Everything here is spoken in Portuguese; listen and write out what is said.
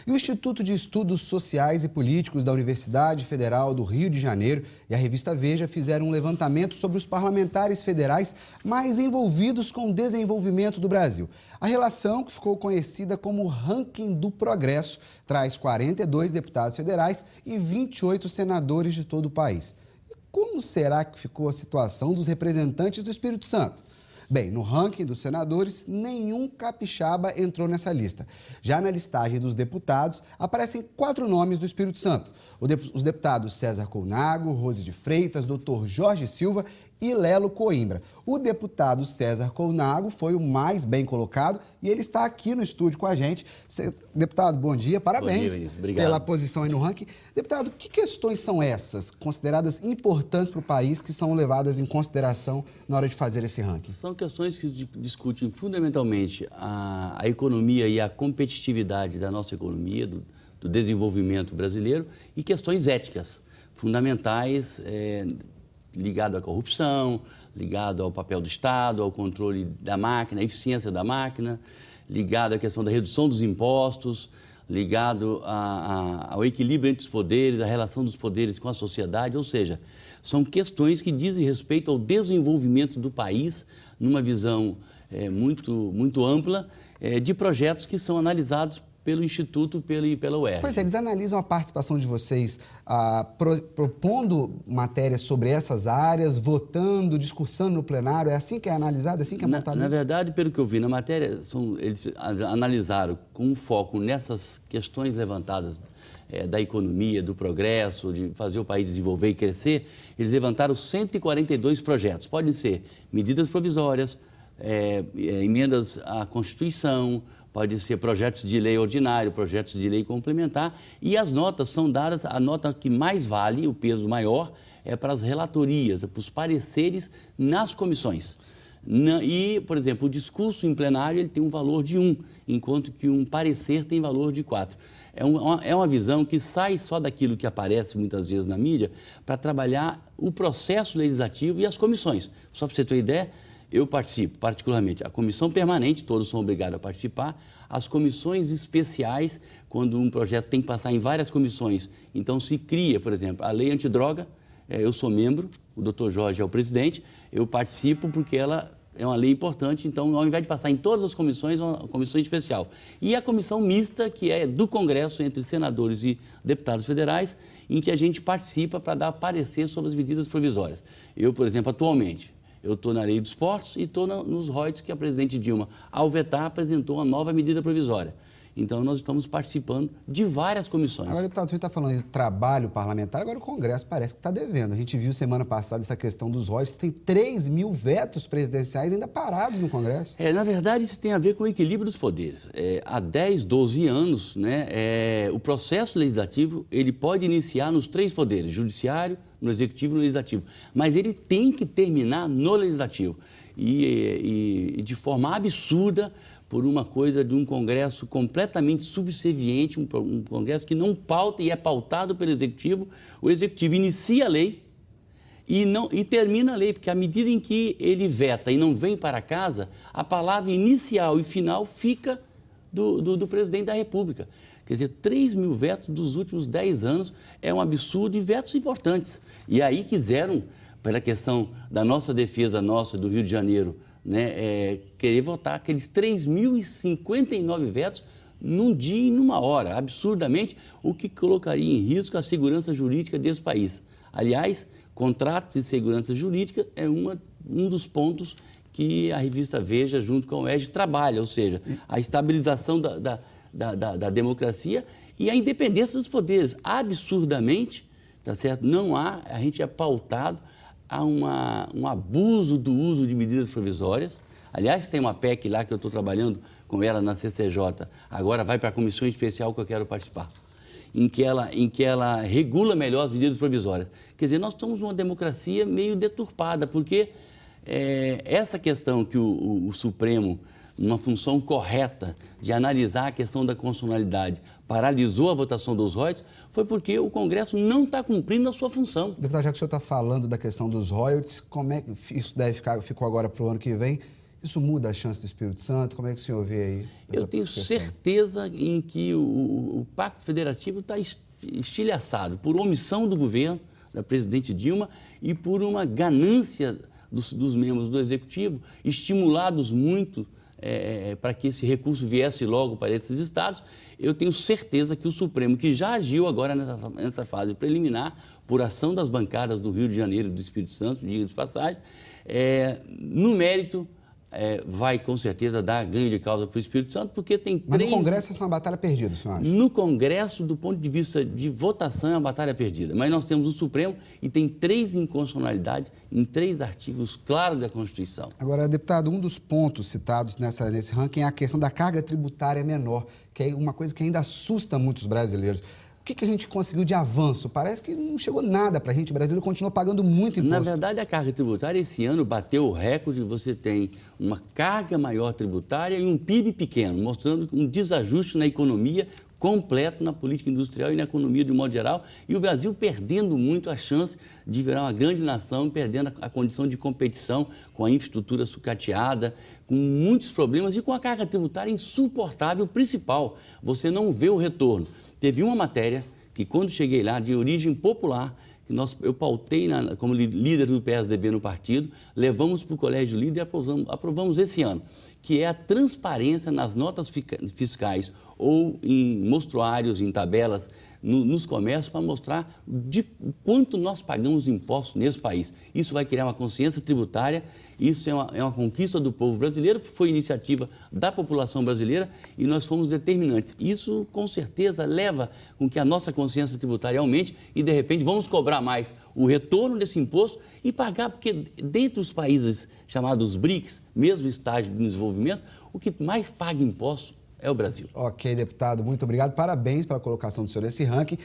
E o Instituto de Estudos Sociais e Políticos da Universidade Federal do Rio de Janeiro e a revista Veja fizeram um levantamento sobre os parlamentares federais mais envolvidos com o desenvolvimento do Brasil. A relação, que ficou conhecida como Ranking do Progresso, traz 42 deputados federais e 28 senadores de todo o país. E como será que ficou a situação dos representantes do Espírito Santo? Bem, no ranking dos senadores, nenhum capixaba entrou nessa lista. Já na listagem dos deputados, aparecem 4 nomes do Espírito Santo. Os deputados César Colnago, Rose de Freitas, Dr. Jorge Silva e Lelo Coimbra. O deputado César Colnago foi o mais bem colocado e ele está aqui no estúdio com a gente. Deputado, bom dia, parabéns pela posição aí no ranking. Deputado, que questões são essas, consideradas importantes para o país, que são levadas em consideração na hora de fazer esse ranking? São questões que discutem fundamentalmente a economia e a competitividade da nossa economia, do desenvolvimento brasileiro, e questões éticas fundamentais, ligado à corrupção, ligado ao papel do Estado, ao controle da máquina, à eficiência da máquina, ligado à questão da redução dos impostos, ligado ao equilíbrio entre os poderes, a relação dos poderes com a sociedade, ou seja, são questões que dizem respeito ao desenvolvimento do país numa visão muito ampla de projetos que são analisados pelo Instituto e pela UERJ. Pois é, eles analisam a participação de vocês propondo matérias sobre essas áreas, votando, discursando no plenário. É assim que é analisado, é assim que é montado? Na verdade, pelo que eu vi na matéria, eles analisaram com um foco nessas questões levantadas da economia, do progresso, de fazer o país desenvolver e crescer. Eles levantaram 142 projetos. Podem ser medidas provisórias, emendas à Constituição, pode ser projetos de lei ordinário, projetos de lei complementar, e as notas são dadas, a nota que mais vale, o peso maior, é para as relatorias, para os pareceres nas comissões. E, por exemplo, o discurso em plenário ele tem um valor de 1, enquanto que um parecer tem valor de 4. É uma visão que sai só daquilo que aparece muitas vezes na mídia para trabalhar o processo legislativo e as comissões. Só para você ter uma ideia, eu participo, particularmente, a comissão permanente, todos são obrigados a participar, as comissões especiais, quando um projeto tem que passar em várias comissões, então se cria, por exemplo, a lei antidroga, eu sou membro, o Dr. Jorge é o presidente, eu participo porque ela é uma lei importante, então ao invés de passar em todas as comissões, é uma comissão especial. E a comissão mista, que é do Congresso, entre senadores e deputados federais, em que a gente participa para dar parecer sobre as medidas provisórias. Eu, por exemplo, atualmente, eu estou na lei dos portos e estou nos royalties que a presidente Dilma, ao vetar, apresentou uma nova medida provisória. Então, nós estamos participando de várias comissões. Agora, deputado, você está falando de trabalho parlamentar, agora o Congresso parece que está devendo. A gente viu semana passada essa questão dos royalties, que tem 3 mil vetos presidenciais ainda parados no Congresso. Na verdade, isso tem a ver com o equilíbrio dos poderes. Há 10, 12 anos, o processo legislativo ele pode iniciar nos 3 poderes, judiciário, no executivo e no legislativo, mas ele tem que terminar no legislativo. E de forma absurda, por uma coisa de um Congresso completamente subserviente, um Congresso que não pauta e é pautado pelo Executivo. O Executivo inicia a lei e termina a lei, porque à medida em que ele veta e não vem para casa, a palavra inicial e final fica do presidente da República. Quer dizer, 3 mil vetos dos últimos 10 anos é um absurdo e vetos importantes. E aí quiseram, pela questão da nossa defesa, do Rio de Janeiro, querer votar aqueles 3.059 vetos num dia e numa hora, absurdamente, o que colocaria em risco a segurança jurídica desse país. Aliás, contratos de segurança jurídica é um dos pontos que a revista Veja, junto com a UERJ, trabalha, ou seja, a estabilização da democracia e a independência dos poderes. Absurdamente, tá certo? A gente é pautado a um abuso do uso de medidas provisórias. Aliás, tem uma PEC lá que eu estou trabalhando com ela na CCJ, agora vai para a comissão especial que eu quero participar, em que ela regula melhor as medidas provisórias. Quer dizer, nós estamos numa democracia meio deturpada, porque essa questão que o Supremo, numa função correta de analisar a questão da constitucionalidade, paralisou a votação dos royalties, foi porque o Congresso não está cumprindo a sua função. Deputado, já que o senhor está falando da questão dos royalties, como é que isso ficou agora para o ano que vem? Isso muda a chance do Espírito Santo? Como é que o senhor vê aí? Eu tenho certeza em que o Pacto Federativo está estilhaçado por omissão do governo, da presidente Dilma, e por uma ganância dos membros do Executivo, estimulados muito para que esse recurso viesse logo para esses estados. Eu tenho certeza que o Supremo, que já agiu agora nessa fase preliminar, por ação das bancadas do Rio de Janeiro e do Espírito Santo, diga de passagem, no mérito, vai com certeza dar ganho de causa para o Espírito Santo, porque tem Mas no Congresso essa é uma batalha perdida, o senhor acha? No Congresso, do ponto de vista de votação, é uma batalha perdida. Mas nós temos o Supremo e tem 3 inconstitucionalidades em 3 artigos claros da Constituição. Agora, deputado, um dos pontos citados nesse ranking é a questão da carga tributária menor, que é uma coisa que ainda assusta muitos brasileiros. O que a gente conseguiu de avanço? Parece que não chegou nada para a gente. O brasileiro continua pagando muito imposto. Na verdade, a carga tributária esse ano bateu o recorde. Você tem uma carga maior tributária e um PIB pequeno, mostrando um desajuste na economia completo, na política industrial e na economia de um modo geral. E o Brasil perdendo muito a chance de virar uma grande nação, perdendo a condição de competição com a infraestrutura sucateada, com muitos problemas e com a carga tributária insuportável principal. Você não vê o retorno. Teve uma matéria que, quando cheguei lá, de origem popular, que eu pautei como líder do PSDB no partido, levamos para o Colégio Líder e aprovamos esse ano, que é a transparência nas notas fiscais ou em mostruários, em tabelas, nos comércios, para mostrar o quanto nós pagamos impostos nesse país. Isso vai criar uma consciência tributária, isso é uma conquista do povo brasileiro, foi iniciativa da população brasileira e nós fomos determinantes. Isso, com certeza, leva com que a nossa consciência tributária aumente e, de repente, vamos cobrar mais o retorno desse imposto e pagar, porque dentre os países chamados BRICS, mesmo estágio de desenvolvimento, o que mais paga imposto é o Brasil. Ok, deputado, muito obrigado. Parabéns pela colocação do senhor nesse ranking.